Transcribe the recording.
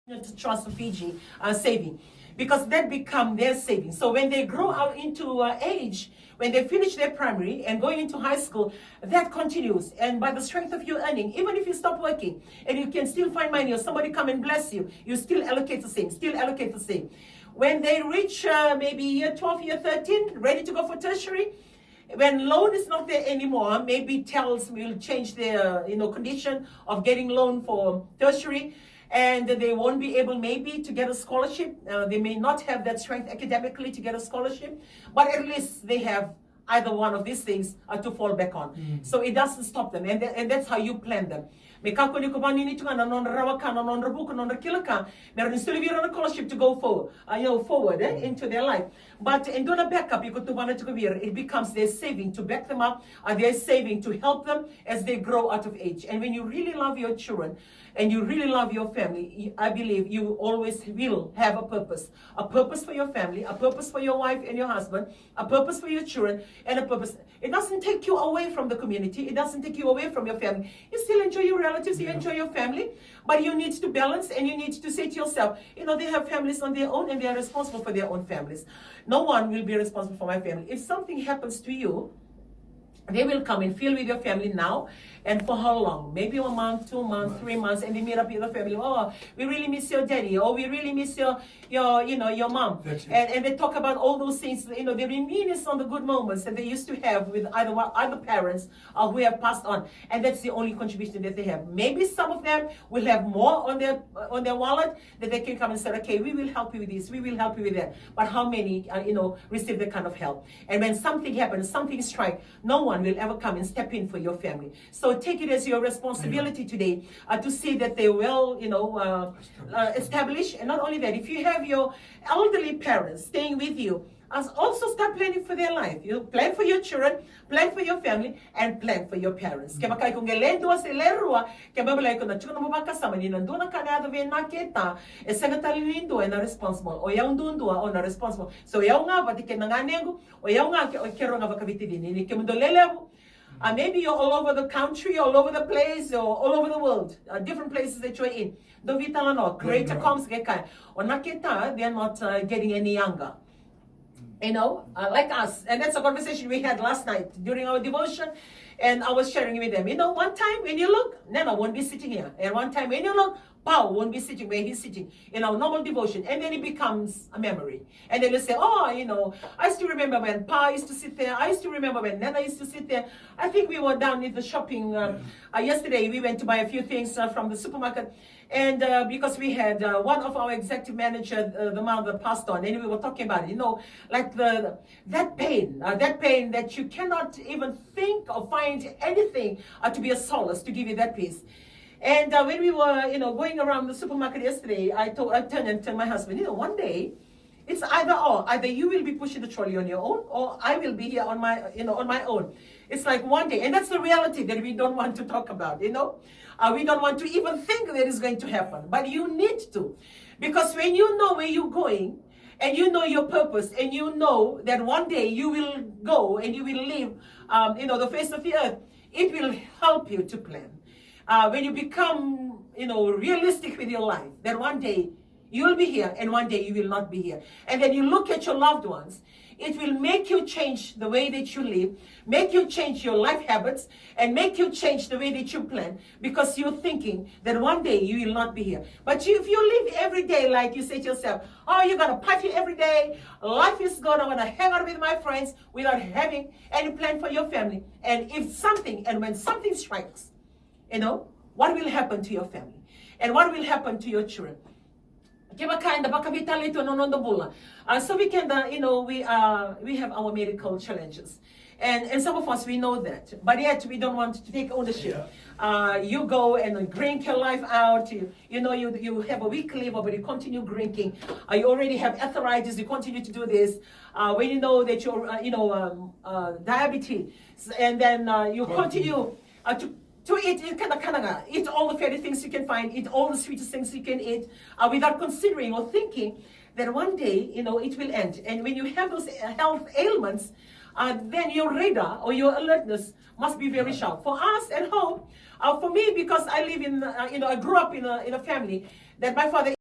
to trust FIJI saving, because that become their saving. So when they grow out into age, when they finish their primary and going into high school, that continues. And by the strength of your earning, even if you stop working and you can still find money or somebody come and bless you, you still allocate the same, When they reach maybe year 12, year 13, ready to go for tertiary, when loan is not there anymore, maybe TELS will change their condition of getting loan for tertiary, and they won't be able maybe to get a scholarship. They may not have that strength academically to get a scholarship, but at least they have either one of these things to fall back on. So it doesn't stop them, and that's how you plan them. Meron still a scholarship to go forward into their life. But in doing a backup, it becomes their saving to back them up, their saving to help them as they grow out of age. And when you really love your children and you really love your family, I believe you always will have a purpose for your family, a purpose for your wife and your husband, a purpose for your children, and a purpose. It doesn't take you away from the community. It doesn't take you away from your family. You still enjoy your relatives, you enjoy your family, but you need to balance, and you need to say to yourself, they have families on their own and they are responsible for their own families. No one will be responsible for my family. If something happens to you, they will come and feel with your family now. And for how long? Maybe 1 month, 2 months, 3 months, and they meet up with the family. Oh, we really miss your daddy, or we really miss your mom. And they talk about all those things. They reminisce on the good moments that they used to have with either parents who have passed on. And that's the only contribution that they have. Maybe some of them will have more on their wallet that they can come and say, okay, we will help you with this, we will help you with that. But how many receive that kind of help? And when something happens, something strikes, no one will ever come and step in for your family. So take it as your responsibility today to see that they will, establish. And not only that, if you have your elderly parents staying with you, also start planning for their life. You plan for your children, plan for your family, and plan for your parents. Kaya makay kung gelendo sa lerua, kaya babalay ko na chuna mo bakasama ni nanduna kanado ven nakita, senatali nindo na responsible. O yaw ndundua o na responsible. So yaw nga pati ken nanganego, o yaw nga kero nga bakabiti din ni kemundo lelevo. Maybe you're all over the country, all over the place, or all over the world, different places that you're in. Creator comes, or nakita, they're not getting any younger. Like us. And that's a conversation we had last night during our devotion. And I was sharing with them, one time when you look, Nana won't be sitting here. And one time when you look, Pao won't be sitting where he's sitting in our normal devotion. And then it becomes a memory. And then you say, I still remember when Pa used to sit there. I used to remember when Nana used to sit there. I think we were down in the shopping. Yesterday, we went to buy a few things from the supermarket. And because we had one of our executive manager, the mother passed on, and we were talking about it, like that pain that you cannot even think or find anything to be a solace to give you that peace. And when we were, going around the supermarket yesterday, I turned and told my husband, one day, it's either or. Either you will be pushing the trolley on your own, or I will be here on my own. It's like one day, and that's the reality that we don't want to talk about. We don't want to even think that is going to happen, but you need to, because when you know where you're going, and you know your purpose, and you know that one day you will go and you will leave, the face of the earth, it will help you to plan. When you become, realistic with your life, that one day you will be here and one day you will not be here. And then you look at your loved ones, it will make you change the way that you live, make you change your life habits, and make you change the way that you plan, because you're thinking that one day you will not be here. But if you live every day like you say to yourself, you're going to party every day, life is good, I'm going to hang out with my friends without having any plan for your family. And when something strikes, what will happen to your family? And what will happen to your children? So we can, we have our medical challenges. And some of us, we know that. But yet, we don't want to take ownership. You go and drink your life out. You have a weak liver, but you continue drinking. You already have arthritis, you continue to do this. When you know that you're, diabetes, and then you continue to eat all the fatty things you can find, eat all the sweetest things you can eat, without considering or thinking that one day, it will end. And when you have those health ailments, then your radar or your alertness must be very sharp. For us at home, for me, because I live in, I grew up in a family that my father